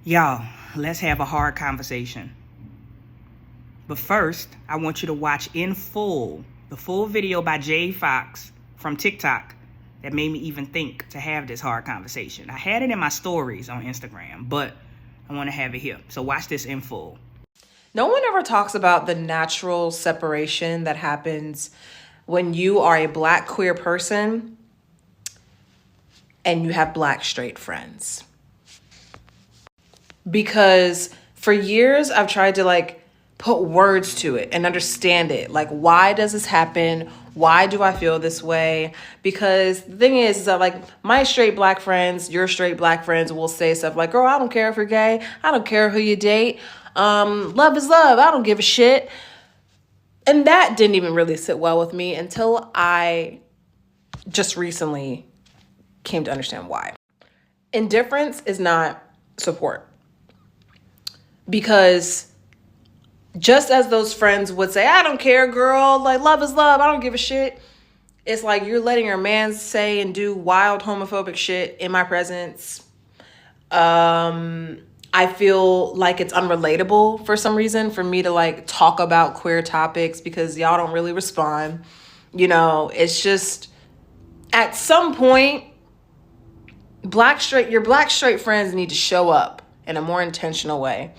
Y'all, let's have a hard conversation. But first, I want you to watch in full the full video by Jay Fox from TikTok that made me even think to have this hard conversation. I had it in my stories on Instagram, but I want to have it here. So watch this in full. No one ever talks about the natural separation that happens when you are a Black queer person and you have Black straight friends. Because for years I've tried to put words to it and understand it. Like, why does this happen? Why do I feel this way? Because the thing is that my straight Black friends, your straight Black friends will say stuff like, girl, I don't care if you're gay. I don't care who you date. Love is love. I don't give a shit. And that didn't even really sit well with me until I just recently came to understand why. Indifference is not support. Because just as those friends would say, I don't care, girl, love is love, I don't give a shit. It's like you're letting your man say and do wild homophobic shit in my presence. I feel like it's unrelatable for some reason for me to talk about queer topics because y'all don't really respond. It's just at some point, your Black straight friends need to show up in a more intentional way.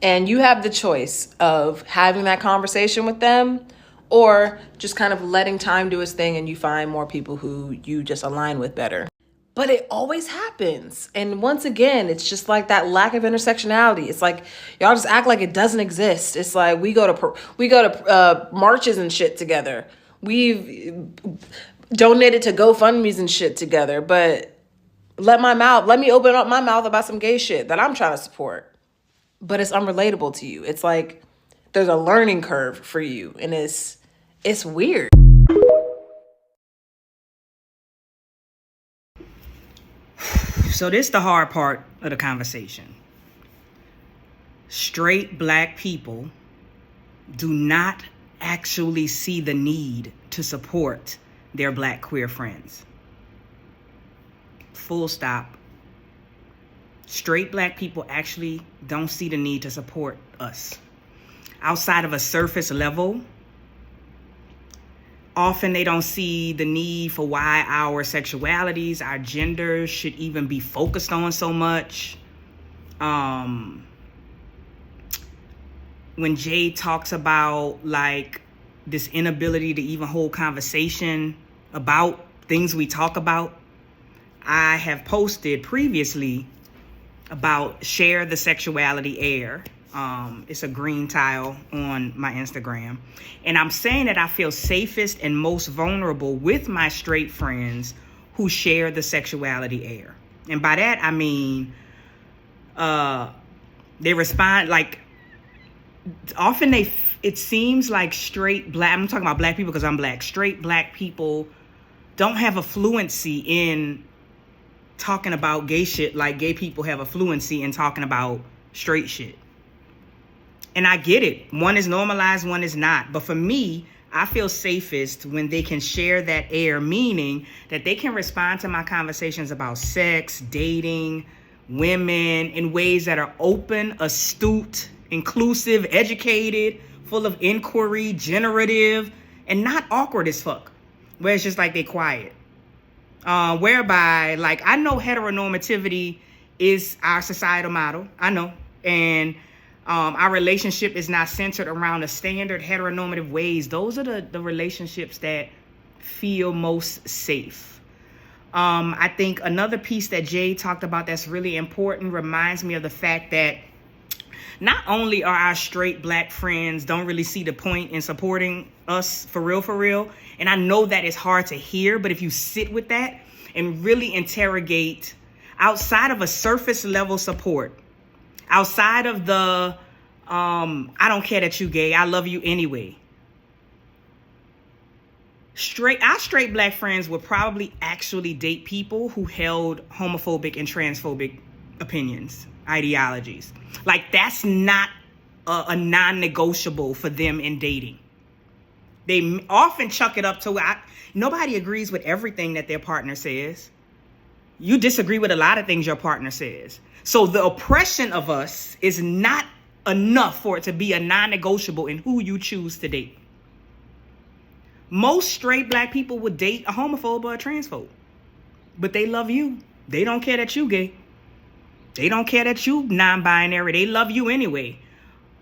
And you have the choice of having that conversation with them or just kind of letting time do its thing and you find more people who you just align with better. But it always happens. And once again, it's just like that lack of intersectionality. It's like y'all just act like it doesn't exist. It's like we go to marches and shit together. We've donated to GoFundMe's and shit together, but let me open up my mouth about some gay shit that I'm trying to support. But it's unrelatable to you. It's like there's a learning curve for you, and it's weird. So this is the hard part of the conversation. Straight Black people do not actually see the need to support their Black queer friends. Full stop. Straight Black people actually don't see the need to support us. Outside of a surface level, often they don't see the need for why our sexualities, our genders should even be focused on so much. When Jay talks about this inability to even hold conversation about things we talk about, I have posted previously about Share the Sexuality Air. It's a green tile on my Instagram. And I'm saying that I feel safest and most vulnerable with my straight friends who share the sexuality air. And by that, I mean, they respond often it seems like straight Black, I'm talking about Black people because I'm Black, straight Black people don't have a fluency in talking about gay shit like gay people have a fluency in talking about straight shit. And I get it. One is normalized, one is not. But for me, I feel safest when they can share that air, meaning that they can respond to my conversations about sex, dating, women in ways that are open, astute, inclusive, educated, full of inquiry, generative, and not awkward as fuck. Where it's just they quiet. Whereby, I know heteronormativity is our societal model. I know. And our relationship is not centered around the standard heteronormative ways. Those are the relationships that feel most safe. I think another piece that Jay talked about that's really important reminds me of the fact that not only are our straight Black friends don't really see the point in supporting us for real, and I know that it's hard to hear, but if you sit with that and really interrogate outside of a surface level support, outside of the I don't care that you gay, I love you anyway. Our straight Black friends would probably actually date people who held homophobic and transphobic opinions, ideologies. That's not a non-negotiable for them in dating. They often chuck it up to nobody agrees with everything that their partner says. You disagree with a lot of things your partner says. So the oppression of us is not enough for it to be a non-negotiable in who you choose to date. Most straight black people would date a homophobe or a transphobe, but they love you. They don't care that you gay. They don't care that you non-binary. They love you anyway.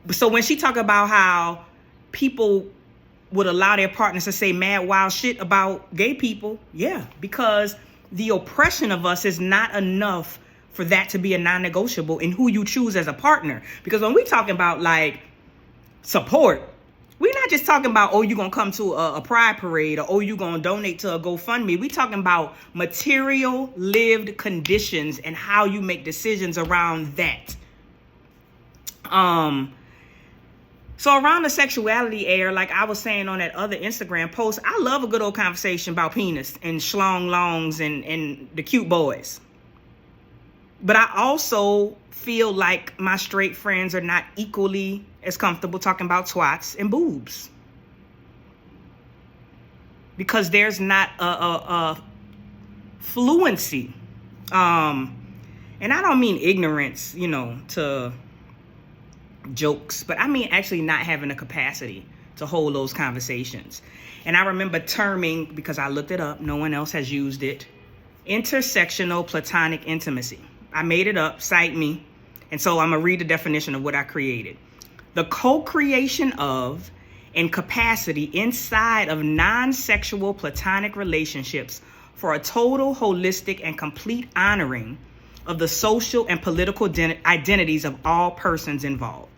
So when she talk about how people would allow their partners to say mad wild shit about gay people, yeah, because the oppression of us is not enough for that to be a non-negotiable in who you choose as a partner. Because when we talking about like support, we're not just talking about, oh, you're going to come to a pride parade, or, oh, you're going to donate to a GoFundMe. We're talking about material lived conditions and how you make decisions around that. So around the sexuality air, like I was saying on that other Instagram post, I love a good old conversation about penis and schlong longs and the cute boys. But I also feel like my straight friends are not equally as comfortable talking about twats and boobs. Because there's not a fluency. And I don't mean ignorance, to jokes, but I mean actually not having the capacity to hold those conversations. And I remember terming, because I looked it up, no one else has used it, intersectional platonic intimacy. I made it up, cite me. And so I'm gonna read the definition of what I created. The co-creation of and capacity inside of non-sexual platonic relationships for a total, holistic, and complete honoring of the social and political identities of all persons involved.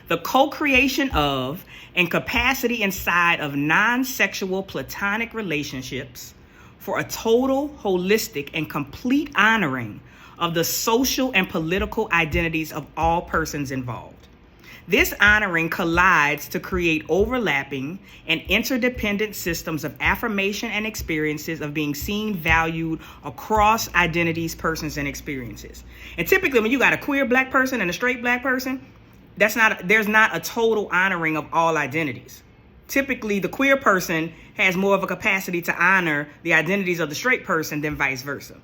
The co-creation of and capacity inside of non-sexual platonic relationships for a total, holistic, and complete honoring of the social and political identities of all persons involved. This honoring collides to create overlapping and interdependent systems of affirmation and experiences of being seen, valued across identities, persons, and experiences. And typically when you got a queer black person and a straight black person, there's not a total honoring of all identities. Typically the queer person has more of a capacity to honor the identities of the straight person than vice versa.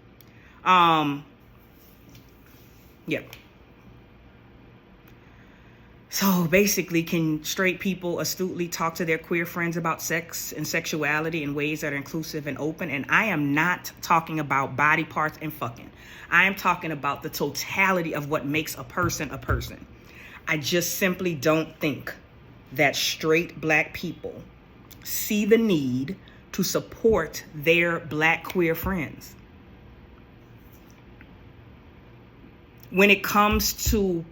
Yeah. So basically, can straight people astutely talk to their queer friends about sex and sexuality in ways that are inclusive and open? And I am not talking about body parts and fucking. I am talking about the totality of what makes a person a person. I just simply don't think that straight black people see the need to support their black queer friends. When it comes to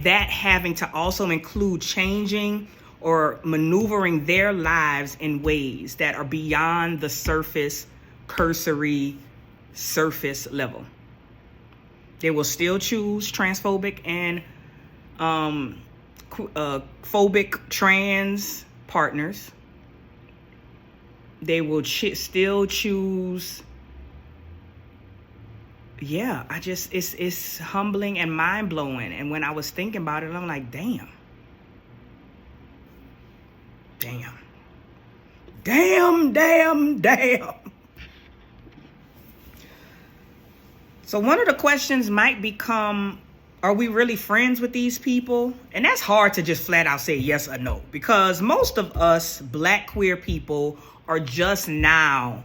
that having to also include changing or maneuvering their lives in ways that are beyond the cursory surface level. They will still choose transphobic and phobic trans partners. They will still choose. Yeah, it's humbling and mind-blowing. And when I was thinking about it, I'm like, damn. So one of the questions might become, are we really friends with these people? And that's hard to just flat out say yes or no, because most of us black queer people are just now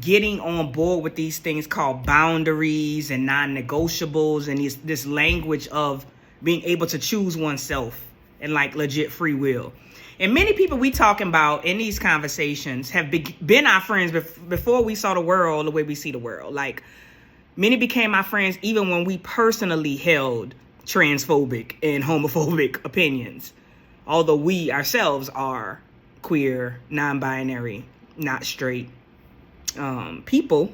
getting on board with these things called boundaries and non-negotiables and this language of being able to choose oneself and like legit free will. And many people we talking about in these conversations have been our friends before we saw the world the way we see the world. Like many became my friends even when we personally held transphobic and homophobic opinions, although we ourselves are queer, non-binary, not straight people.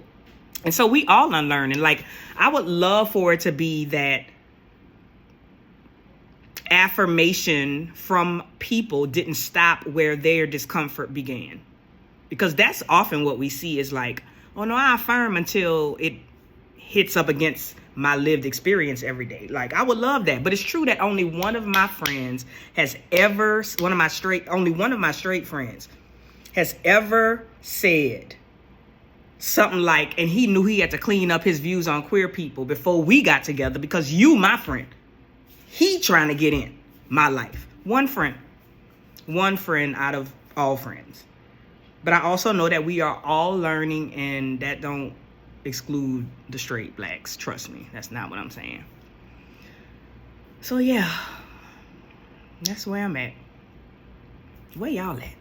And so we all unlearning. Like I would love for it to be that affirmation from people didn't stop where their discomfort began, because that's often what we see is like, oh no, I affirm until it hits up against my lived experience every day. Like I would love that, but it's true that only one of my straight friends has ever said something like, and he knew he had to clean up his views on queer people before we got together because you, my friend, he trying to get in my life. One friend out of all friends. But I also know that we are all learning, and that don't exclude the straight blacks. Trust me, that's not what I'm saying. So yeah, that's where I'm at. Where y'all at?